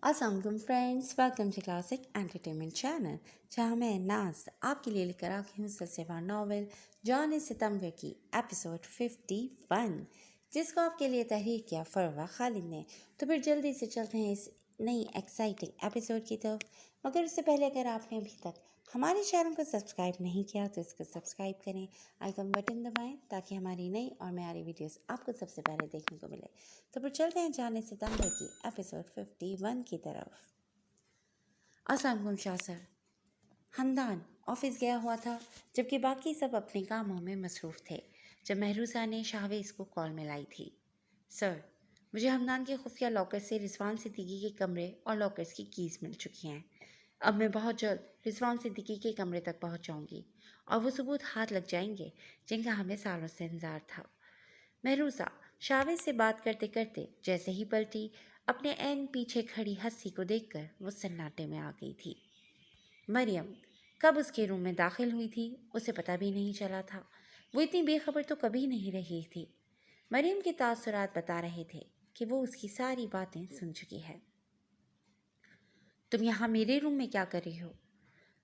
अस्सलाम वालेकुम friends, welcome to classic entertainment channel, जहाँ मैं नाज आपके लिए लेकर आ गई हूँ सलसेवा नावल जान सितमगर की एपिसोड 51, जिसको आपके लिए तहरीर किया फरवा खालिद ने। तो फिर जल्दी से चलते हैं इस नई एक्साइटिंग एपिसोड की तरफ। मगर उससे पहले अगर आपने अभी तक हमारे चैनल को सब्सक्राइब नहीं किया तो इसको सब्सक्राइब करें, आइकन बटन दबाएं ताकि हमारी नई और म्यारी वीडियोस आपको सबसे पहले देखने को मिले। तो फिर चलते हैं जाने सितंबर की एपिसोड 51 की तरफ। अस्सलाम वालेकुम शाह सर। हमदान ऑफिस गया हुआ था जबकि बाकी सब अपने कामों में मसरूफ़ थे जब महरूसा ने शाहवेज को कॉल मिलाई थी। सर, मुझे हमदान के खुफिया लॉकर से रिजवान सिद्दीकी के कमरे और लॉकर्स की कीज़ मिल चुकी हैं। अब मैं बहुत जल्द रिजवान सिद्दीकी के कमरे तक पहुंच जाऊंगी और वो सबूत हाथ लग जाएंगे जिनका हमें सालों से इंतजार था। महरूसा शाहवेज से बात करते करते जैसे ही पलटी, अपने ऐन पीछे खड़ी हस्सी को देखकर वो सन्नाटे में आ गई थी। मरियम कब उसके रूम में दाखिल हुई थी उसे पता भी नहीं चला था। वो इतनी बेखबर तो कभी नहीं रही थी। मरियम के तासुरात बता रहे थे कि वो उसकी सारी बातें सुन चुकी है। तुम यहाँ मेरे रूम में क्या कर रही हो?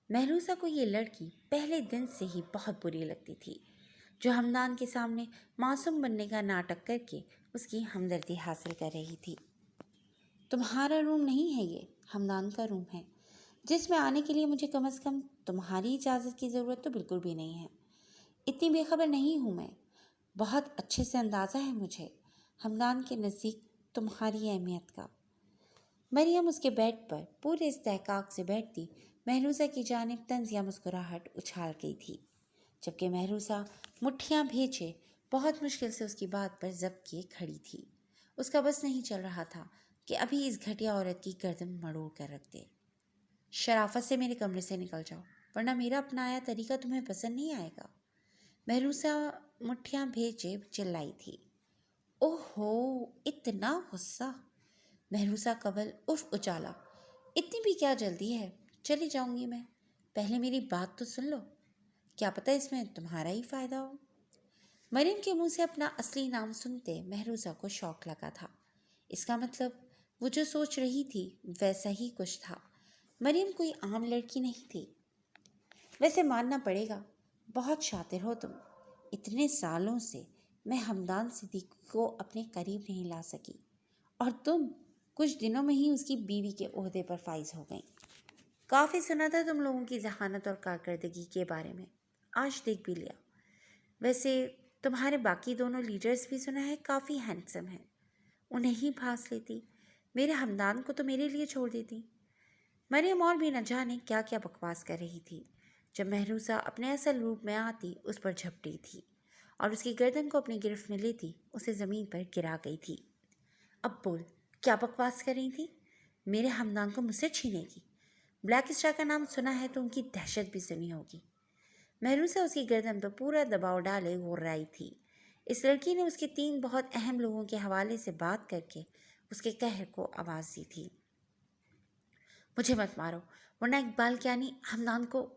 महरूसा को ये लड़की पहले दिन से ही बहुत बुरी लगती थी, जो हमदान के सामने मासूम बनने का नाटक करके उसकी हमदर्दी हासिल कर रही थी। तुम्हारा रूम नहीं है, ये हमदान का रूम है, जिसमें आने के लिए मुझे कम से कम तुम्हारी इजाज़त की ज़रूरत तो बिल्कुल भी नहीं है। इतनी बेखबर नहीं हूँ मैं। बहुत अच्छे से अंदाज़ा है मुझे हमदान के नज़दीक तुम्हारी अहमियत का। मरियम उसके बेड पर पूरे इस्तेहकाक से बैठती महरूसा की जानिब तंज़ या मुस्कुराहट उछाल गई थी, जबकि महरूसा मुट्ठियाँ भेजे बहुत मुश्किल से उसकी बात पर ज़ब्त किए खड़ी थी। उसका बस नहीं चल रहा था कि अभी इस घटिया औरत की गर्दन मरोड़ कर रख दे। शराफत से मेरे कमरे से निकल जाओ, वरना मेरा अपनाया तरीका तुम्हें पसंद नहीं आएगा। महरूसा मुट्ठियाँ भेजे चिल्लाई थी। ओहो, इतना गुस्सा! महरूसा कवल उफ उचाला। इतनी भी क्या जल्दी है, चली जाऊंगी मैं। पहले मेरी बात तो सुन लो, क्या पता इसमें तुम्हारा ही फ़ायदा हो। मरियम के मुंह से अपना असली नाम सुनते महरूसा को शौक लगा था। इसका मतलब वो जो सोच रही थी वैसा ही कुछ था। मरियम कोई आम लड़की नहीं थी। वैसे मानना पड़ेगा, बहुत शातिर हो तुम। इतने सालों से मैं हमदान सिद्दीकी को अपने करीब नहीं ला सकी और तुम कुछ दिनों में ही उसकी बीवी के ओहदे पर फाइज हो गई। काफ़ी सुना था तुम लोगों की जहानत और कारकर्दगी के बारे में, आज देख भी लिया। वैसे तुम्हारे बाकी दोनों लीडर्स भी सुना है काफ़ी हैंडसम हैं। उन्हें ही फांस लेती, मेरे हमदान को तो मेरे लिए छोड़ देती। मरियम और भी न जाने क्या क्या बकवास कर रही थी जब महरूसा अपने असल रूप में आती उस पर झपटी थी और उसकी गर्दन को अपनी गिरफ्त में लेती उसे ज़मीन पर गिरा गई थी। अब बोल, क्या बकवास कर रही थी? मेरे हमदान को मुझसे छीनेगी? ब्लैक स्टार का नाम सुना है तो उनकी दहशत भी सुनी होगी। महरूसा उसकी गर्दन पर पूरा दबाव डाले घुर्राई थी। इस लड़की ने उसके 3 बहुत अहम लोगों के हवाले से बात करके उसके कहर को आवाज़ दी थी। मुझे मत मारो, वरना इकबाल कियानी हमदान को।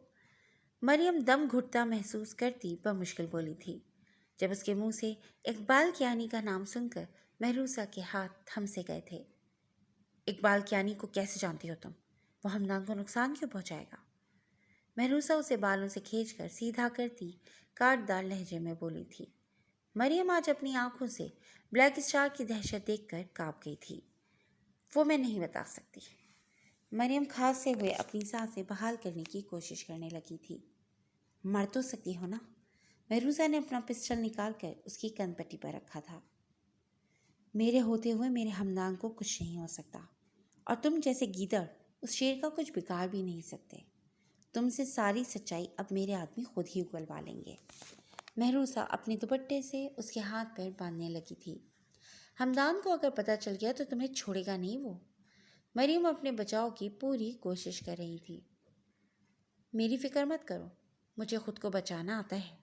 मरियम दम घुटता महसूस करती बमुश्किल बोली थी। जब उसके मुंह से इकबाल कियानी का नाम सुनकर महरूसा के हाथ थम से गए थे। इकबाल कियानी को कैसे जानती हो तुम? वो हमदान को नुकसान क्यों पहुंचाएगा? महरूसा उसे बालों से खींचकर सीधा करती काटदार लहजे में बोली थी। मरियम आज अपनी आंखों से ब्लैक स्टार की दहशत देखकर कांप गई थी। वो मैं नहीं बता सकती। मरियम खांसते हुए अपनी सांसें बहाल करने की कोशिश करने लगी थी। मर तो सकती हो ना? महरूसा ने अपना पिस्टल निकालकर उसकी कनपट्टी पर रखा था। मेरे होते हुए मेरे हमदान को कुछ नहीं हो सकता और तुम जैसे गीदड़ उस शेर का कुछ बिगाड़ भी नहीं सकते। तुमसे सारी सच्चाई अब मेरे आदमी खुद ही उगलवा लेंगे। महरूसा अपने दुपट्टे से उसके हाथ पैर बांधने लगी थी। हमदान को अगर पता चल गया तो तुम्हें छोड़ेगा नहीं वो। मरियम अपने बचाव की पूरी कोशिश कर रही थी। मेरी फिक्र मत करो, मुझे खुद को बचाना आता है।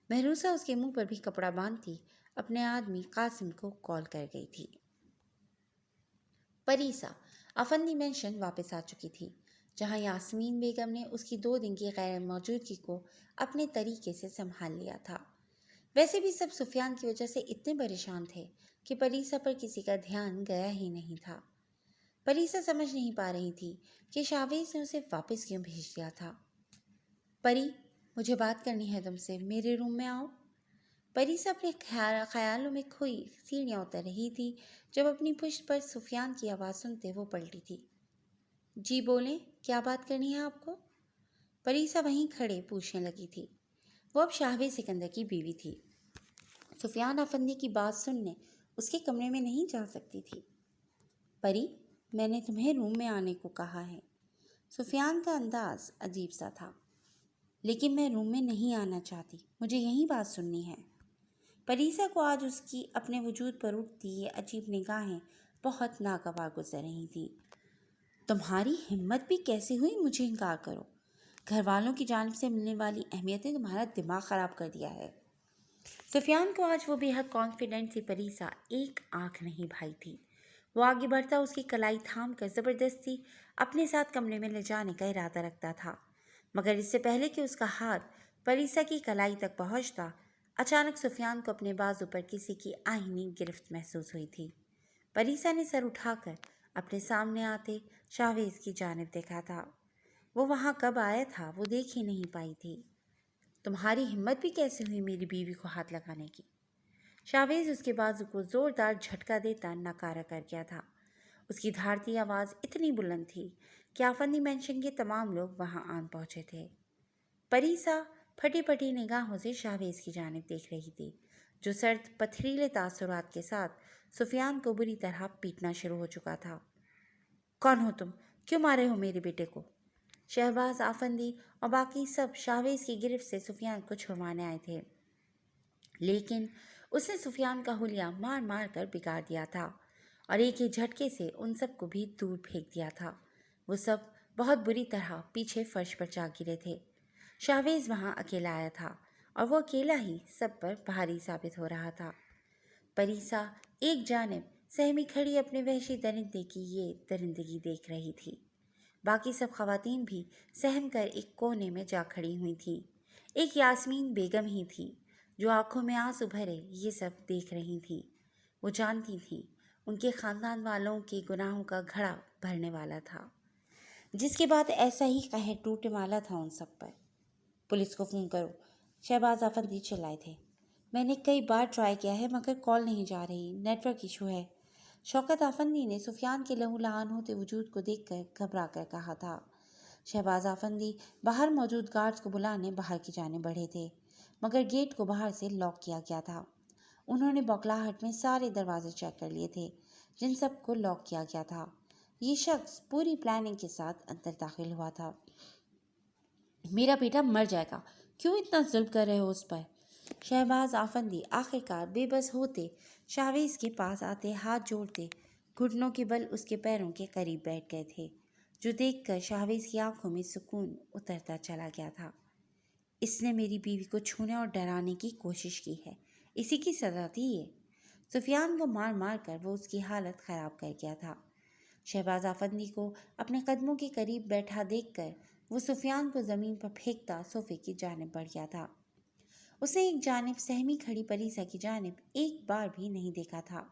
महरूसा उसके मुंह पर भी कपड़ा बांधती अपने आदमी कासिम को कॉल कर गई थी। परीसा अफंदी मेंशन वापस आ चुकी थी, जहां यास्मीन बेगम ने उसकी 2 दिन की गैर मौजूदगी को अपने तरीके से संभाल लिया था। वैसे भी सब सुफियान की वजह से इतने परेशान थे कि परीसा पर किसी का ध्यान गया ही नहीं था। پریسا سمجھ نہیں پا رہی تھی کہ شاویز نے اسے واپس کیوں بھیج دیا تھا۔ پری، مجھے بات کرنی ہے تم سے، میرے روم میں آؤ۔ پریسا اپنے خیالوں میں کھوئی سیڑھیاں اتر رہی تھی جب اپنی پشت پر سفیان کی آواز سنتے وہ پلٹی تھی۔ جی بولیں، کیا بات کرنی ہے آپ کو؟ پریسا وہیں کھڑے پوچھنے لگی تھی۔ وہ اب شاہویز سکندر کی بیوی تھی۔ سفیان افندی کی بات سننے اس کے کمرے میں نہیں جا سکتی تھی۔ پری، میں نے تمہیں روم میں آنے کو کہا ہے۔ سفیان کا انداز عجیب سا تھا۔ لیکن میں روم میں نہیں آنا چاہتی، مجھے یہی بات سننی ہے۔ پریسا کو آج اس کی اپنے وجود پر اٹھتی یہ عجیب نگاہیں بہت ناگوار گزر رہی تھیں۔ تمہاری ہمت بھی کیسے ہوئی مجھے انکار کرو؟ گھر والوں کی جانب سے ملنے والی اہمیت نے تمہارا دماغ خراب کر دیا ہے۔ سفیان کو آج وہ بے حد کانفیڈنٹ سی پریسا ایک آنکھ نہیں بھائی تھی۔ وہ آگے بڑھتا اس کی کلائی تھام کر زبردستی اپنے ساتھ کمرے میں لے جانے کا ارادہ رکھتا تھا، مگر اس سے پہلے کہ اس کا ہاتھ پریسا کی کلائی تک پہنچتا، اچانک سفیان کو اپنے بازو پر کسی کی آہنی گرفت محسوس ہوئی تھی۔ پریسا نے سر اٹھا کر اپنے سامنے آتے شاہویز کی جانب دیکھا تھا۔ وہ وہاں کب آیا تھا وہ دیکھ ہی نہیں پائی تھی۔ تمہاری ہمت بھی کیسے ہوئی میری بیوی کو ہاتھ لگانے کی؟ شاہویز اس کے بازو کو زوردار جھٹکا دیتا ناکارہ کر گیا تھا۔ اس کی دھاڑتی آواز اتنی بلند تھی کہ آفندی مینشن کے تمام لوگ وہاں آن پہنچے تھے۔ پریسا پھٹی پھٹی نگاہوں سے شاہویز کی جانب دیکھ رہی تھی، جو سرد پتھریلے تاثرات کے ساتھ سفیان کو بری طرح پیٹنا شروع ہو چکا تھا۔ کون ہو تم؟ کیوں مارے ہو میرے بیٹے کو؟ شہباز آفندی اور باقی سب شاہویز کی گرفت سے سفیان کو چھڑوانے آئے تھے، لیکن اس نے سفیان کا حلیہ مار مار کر بگاڑ دیا تھا اور ایک ہی جھٹکے سے ان سب کو بھی دور پھینک دیا تھا۔ وہ سب بہت بری طرح پیچھے فرش پر جا گرے تھے۔ شاہویز وہاں اکیلا آیا تھا اور وہ اکیلا ہی سب پر بھاری ثابت ہو رہا تھا۔ پریسا ایک جانب سہمی کھڑی اپنے وحشی درندے کی یہ درندگی دیکھ رہی تھی۔ باقی سب خواتین بھی سہم کر ایک کونے میں جا کھڑی ہوئی تھیں۔ ایک یاسمین بیگم ہی تھی جو آنکھوں میں آنسو بھرے یہ سب دیکھ رہی تھی۔ وہ جانتی تھی ان کے خاندان والوں کے گناہوں کا گھڑا بھرنے والا تھا، جس کے بعد ایسا ہی قہر ٹوٹنے والا تھا ان سب پر۔ پولیس کو فون کرو، شہباز آفندی چلائے تھے۔ میں نے کئی بار ٹرائی کیا ہے مگر کال نہیں جا رہی، نیٹ ورک ایشو ہے۔ شوکت آفندی نے سفیان کے لہو لہان ہوتے وجود کو دیکھ کر گھبرا کر کہا تھا۔ شہباز آفندی باہر موجود گارڈز کو بلانے باہر کی جانب بڑھے تھے، مگر گیٹ کو باہر سے لاک کیا گیا تھا۔ انہوں نے بوکھلاہٹ میں سارے دروازے چیک کر لیے تھے جن سب کو لاک کیا گیا تھا۔ یہ شخص پوری پلاننگ کے ساتھ اندر داخل ہوا تھا۔ میرا بیٹا مر جائے گا، کیوں اتنا ظلم کر رہے ہو اس پر؟ شہباز آفندی آخرکار بے بس ہوتے شاہویز کے پاس آتے، ہاتھ جوڑتے گھٹنوں کے بل اس کے پیروں کے قریب بیٹھ گئے تھے، جو دیکھ کر شاہویز کی آنکھوں میں سکون اترتا چلا گیا تھا۔ اس نے میری بیوی کو چھونے اور ڈرانے کی کوشش کی ہے، اسی کی سزا تھی یہ۔ سفیان کو مار مار کر وہ اس کی حالت خراب کر گیا تھا۔ شہباز آفندی کو اپنے قدموں کے قریب بیٹھا دیکھ کر وہ سفیان کو زمین پر پھینکتا صوفے کی جانب بڑھ گیا تھا۔ اس نے ایک جانب سہمی کھڑی پریسا کی جانب ایک بار بھی نہیں دیکھا تھا۔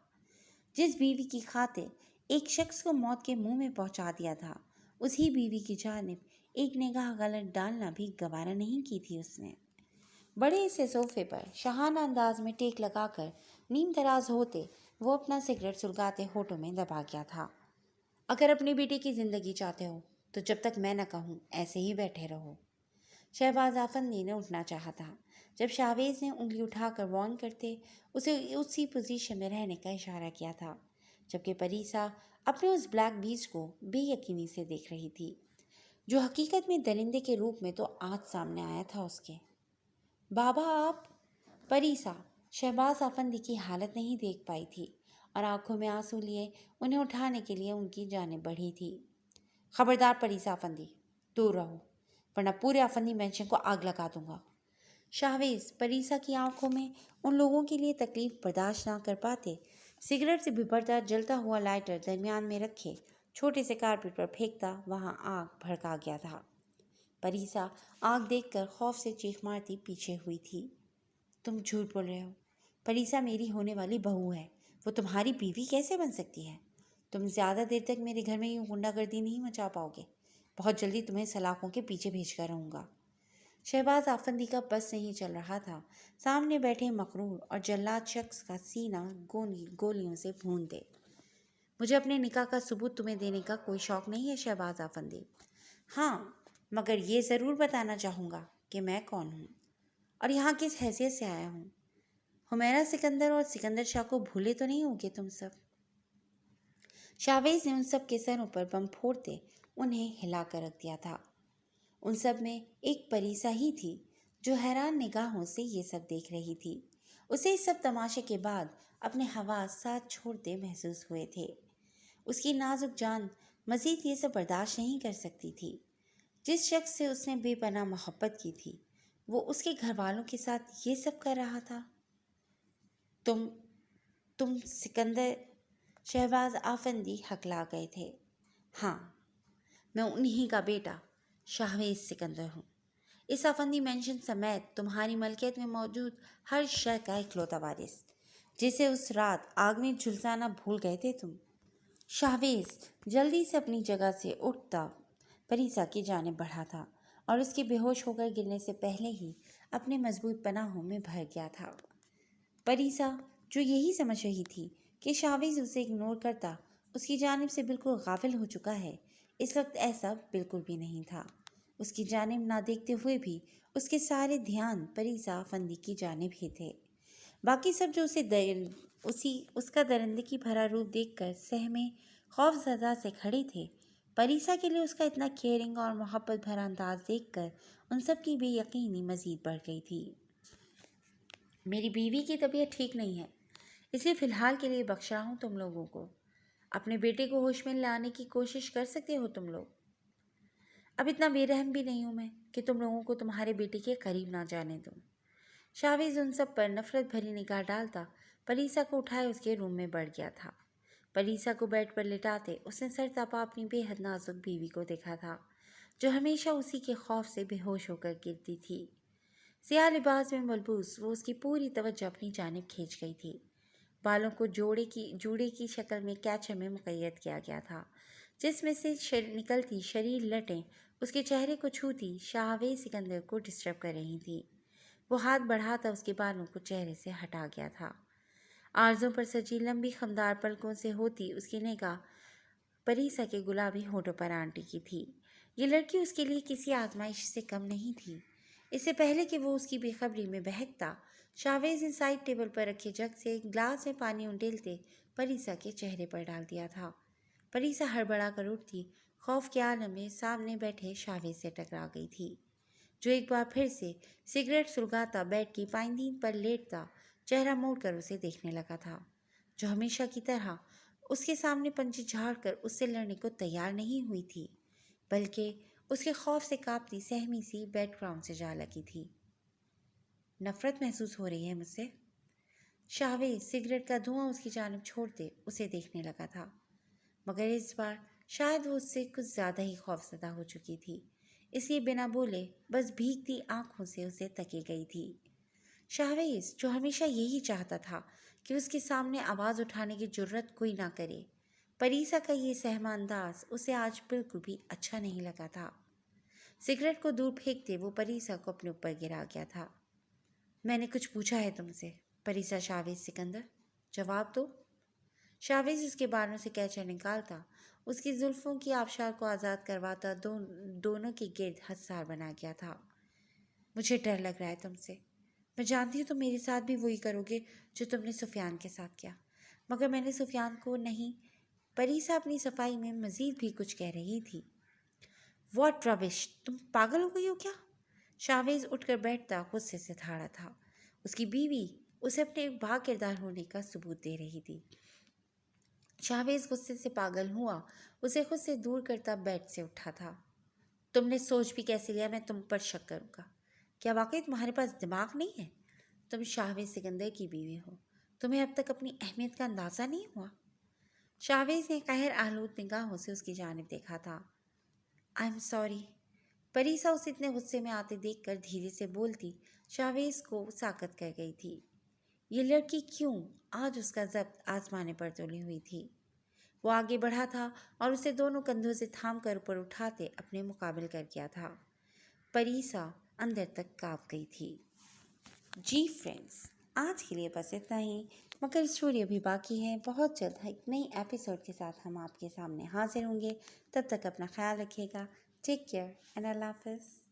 جس بیوی کی خاطر ایک شخص کو موت کے منہ میں پہنچا دیا تھا، اسی بیوی کی جانب ایک نگاہ غلط ڈالنا بھی گوارا نہیں کی تھی اس نے۔ بڑے سے صوفے پر شاہانہ انداز میں ٹیک لگا کر نیم دراز ہوتے وہ اپنا سگریٹ سلگاتے ہونٹوں میں دبا گیا تھا۔ اگر اپنے بیٹے کی زندگی چاہتے ہو تو جب تک میں نہ کہوں ایسے ہی بیٹھے رہو۔ شہباز آفندی نے اٹھنا چاہا تھا جب شاہویز نے انگلی اٹھا کر وارن کرتے اسے اسی پوزیشن میں رہنے کا اشارہ کیا تھا، جبکہ پریسا اپنے اس بلیک بیسٹ کو بے یقینی سے دیکھ رہی تھی، جو حقیقت میں درندے کے روپ میں تو آج سامنے آیا تھا اس کے۔ بابا آپ؟ پریسا شہباز آفندی کی حالت نہیں دیکھ پائی تھی اور آنکھوں میں آنسو لیے انہیں اٹھانے کے لیے ان کی جانب بڑھی تھی۔ خبردار پریسا آفندی، دور رہو ورنہ پورے آفندی مینشن کو آگ لگا دوں گا۔ شاہویز پریسا کی آنکھوں میں ان لوگوں کے لیے تکلیف برداشت نہ کر پاتے سگریٹ سے بھبھرتا جلتا ہوا لائٹر درمیان میں رکھے چھوٹے سے کارپیٹ پر پھینکتا وہاں آگ بھڑکا گیا تھا۔ پریسا آگ دیکھ کر خوف سے چیخ مارتی پیچھے ہوئی تھی۔ تم جھوٹ بول رہے ہو، پریسا میری ہونے والی بہو ہے، وہ تمہاری بیوی کیسے بن سکتی ہے؟ तुम ज़्यादा देर तक मेरे घर में यूँ गुंडागर्दी नहीं मचा पाओगे। बहुत जल्दी तुम्हें सलाखों के पीछे भेज कर रहूँगा। शहबाज आफंदी का बस नहीं चल रहा था। सामने बैठे मकरूर और जल्लाद शख्स का सीना गोलियों से भून दे। मुझे अपने निकाह का सबूत तुम्हें देने का कोई शौक़ नहीं है शहबाज आफंदी। हाँ, मगर ये ज़रूर बताना चाहूँगा कि मैं कौन हूँ और यहाँ किस हैसियत से आया हूँ। हुमैरा सिकंदर और सिकंदर शाह को भूले तो नहीं होगे तुम सब। शाहवेज ने उन सब के सरों पर बम फोड़ते उन्हें हिला कर रख दिया था। उन सब में एक परीसा ही थी जो हैरान निगाहों से ये सब देख रही थी। उसे इस सब तमाशे के बाद अपने हवास साथ छोड़ते महसूस हुए थे। उसकी नाजुक जान मजीद ये सब बर्दाश्त नहीं कर सकती थी। जिस शख्स से उसने बेपनाह मोहब्बत की थी वो उसके घर वालों के साथ ये सब कर रहा था। तुम सिकंदर, शहबाज आफंदी हकला गए थे। हाँ, मैं उन्हीं का बेटा शाहवेज सिकंदर हूँ। इस आफंदी मेंशन समेत तुम्हारी मलकियत में मौजूद हर शय का इकलौता वारिस, जिसे उस रात आग में झुलसाना भूल गए थे तुम। शाहवेज जल्दी से अपनी जगह से उठता परीसा की जानिब बढ़ा था और उसके बेहोश होकर गिरने से पहले ही अपने मजबूत पनाहों में भर गया था। परीसा, जो यही समझ रही थी कि शाहवेज उसे इग्नोर करता उसकी जानिब से बिल्कुल गाफिल हो चुका है, इस वक्त ऐसा बिल्कुल भी नहीं था। उसकी जानिब ना देखते हुए भी उसके सारे ध्यान परीसा फंदी की जानिब ही थे। बाकी सब जो उसका दरिंदगी भरा रूप देखकर सहमे खौफज़दा से खड़े थे, परीसा के लिए उसका इतना केयरिंग और मोहब्बत भरा अंदाज देखकर उन सब की बेयकीनी मज़ीद बढ़ गई थी। मेरी बीवी की तबीयत ठीक नहीं है, इसलिए फ़िलहाल के लिए बख्श रहा हूँ तुम लोगों को। अपने बेटे को होश में लाने की कोशिश कर सकते हो तुम लोग। अब इतना बेरहम भी नहीं हूँ मैं कि तुम लोगों को तुम्हारे बेटे के करीब ना जाने दूँ। शाहवेज उन सब पर नफरत भरी निगाह डालता परीसा को उठाए उसके रूम में बढ़ गया था। परीसा को बेड पर लिटाते उसने सर तपा अपनी बेहद नाजुक बीवी को देखा था, जो हमेशा उसी के खौफ से बेहोश होकर गिरती थी। सियाह लिबास में मलबूस वो उसकी पूरी तवज्जो अपनी जानिब खींच गई थी। बालों को जूड़े की शक्ल में कैचर में मुक़य्यद किया गया था, जिसमें से निकलती शरीर लटें उसके चेहरे को छूती शाहवेज सिकंदर को डिस्टर्ब कर रही थी। वो हाथ बढ़ाता उसके बालों को चेहरे से हटा गया था। आर्ज़ों पर सजी लंबी खमदार पलकों से होती उसकी निगाह परीसा के गुलाबी होठों पर आन टिकी थी। ये लड़की उसके लिए किसी आजमाइश से कम नहीं थी। इससे पहले कि वो उसकी बेखबरी में बहकता, शाहवेज ने साइड टेबल पर रखे जग से एक ग्लास में पानी उंडेलते परीसा के चेहरे पर डाल दिया था। परीसा हड़बड़ा कर उठती खौफ के आलम में सामने बैठे शाहवेज से टकरा गई थी, जो एक बार फिर से सिगरेट सुलगाता बेड की पाइंदीन पर लेटता चेहरा मोड़कर उसे देखने लगा था, जो हमेशा की तरह उसके सामने पंजे झाड़कर उससे लड़ने को तैयार नहीं हुई थी, बल्कि उसके खौफ से कांपती सहमी सी बैकग्राउंड से जा लगी थी। नफरत महसूस हो रही है मुझसे। शाहवेज सिगरेट का धुआं उसकी जानिब छोड़ते उसे देखने लगा था, मगर इस बार शायद वो उससे कुछ ज़्यादा ही खौफज़दा हो चुकी थी, इसलिए बिना बोले बस भीगती आंखों से उसे तकी गई थी। शाहवेज, जो हमेशा यही चाहता था कि उसके सामने आवाज़ उठाने की जुर्रत कोई ना करे, परीसा का ये सहमा अंदाज उसे आज बिल्कुल भी अच्छा नहीं लगा था। सिगरेट को दूर फेंकते वो परीसा को अपने ऊपर गिरा गया था। मैंने कुछ पूछा है तुमसे परीसा शाहवेज सिकंदर, जवाब दो। शाहवेज उसके बालों से कैचर निकालता उसकी जुल्फ़ों की आबशार को आज़ाद करवाता दोनों के गिर्द हंसार बना गया था। मुझे डर लग रहा है तुमसे। मैं जानती हूँ तुम मेरे साथ भी वही करोगे जो तुमने सुफियान के साथ किया, मगर मैंने सुफियान को नहीं। परीसा अपनी सफाई में मज़ीद भी कुछ कह रही थी। वॉट रबिश, तुम पागल हो गई हो क्या? शाहवेज उठकर बैठता गुस्से से ठाड़ा था। उसकी बीवी उसे अपने बा किरदार होने का सबूत दे रही थी। शाहवेज गुस्से से पागल हुआ, उसे खुद से दूर करता बेड से उठा था। तुमने सोच भी कैसे लिया मैं तुम पर शक करूँगा? क्या वाकई तुम्हारे पास दिमाग नहीं है? तुम शाहवेज सिकंदर की बीवी हो, तुम्हें अब तक अपनी अहमियत का अंदाज़ा नहीं हुआ? शाहवेज ने कहर आलूद निगाहों से उसकी जानिब देखा था। I am sorry. परीसा उसे इतने गुस्से में आते देखकर धीरे से बोलती शाहवेज को साकत कर गई थी। ये लड़की क्यों आज उसका ज़ब्त आजमाने पर तुली हुई थी। वो आगे बढ़ा था और उसे दोनों कंधों से थाम कर ऊपर उठाते अपने मुकाबिल कर गया था। परीसा अंदर तक कांप गई थी। जी फ्रेंड्स, आज के लिए बस इतना ही, मगर स्टोरी अभी बाकी है। बहुत जल्द एक नई एपिसोड के साथ हम आपके सामने हाजिर होंगे। तब तक अपना ख्याल रखिएगा। टेक केयर एंड अल्लाह हाफिज़।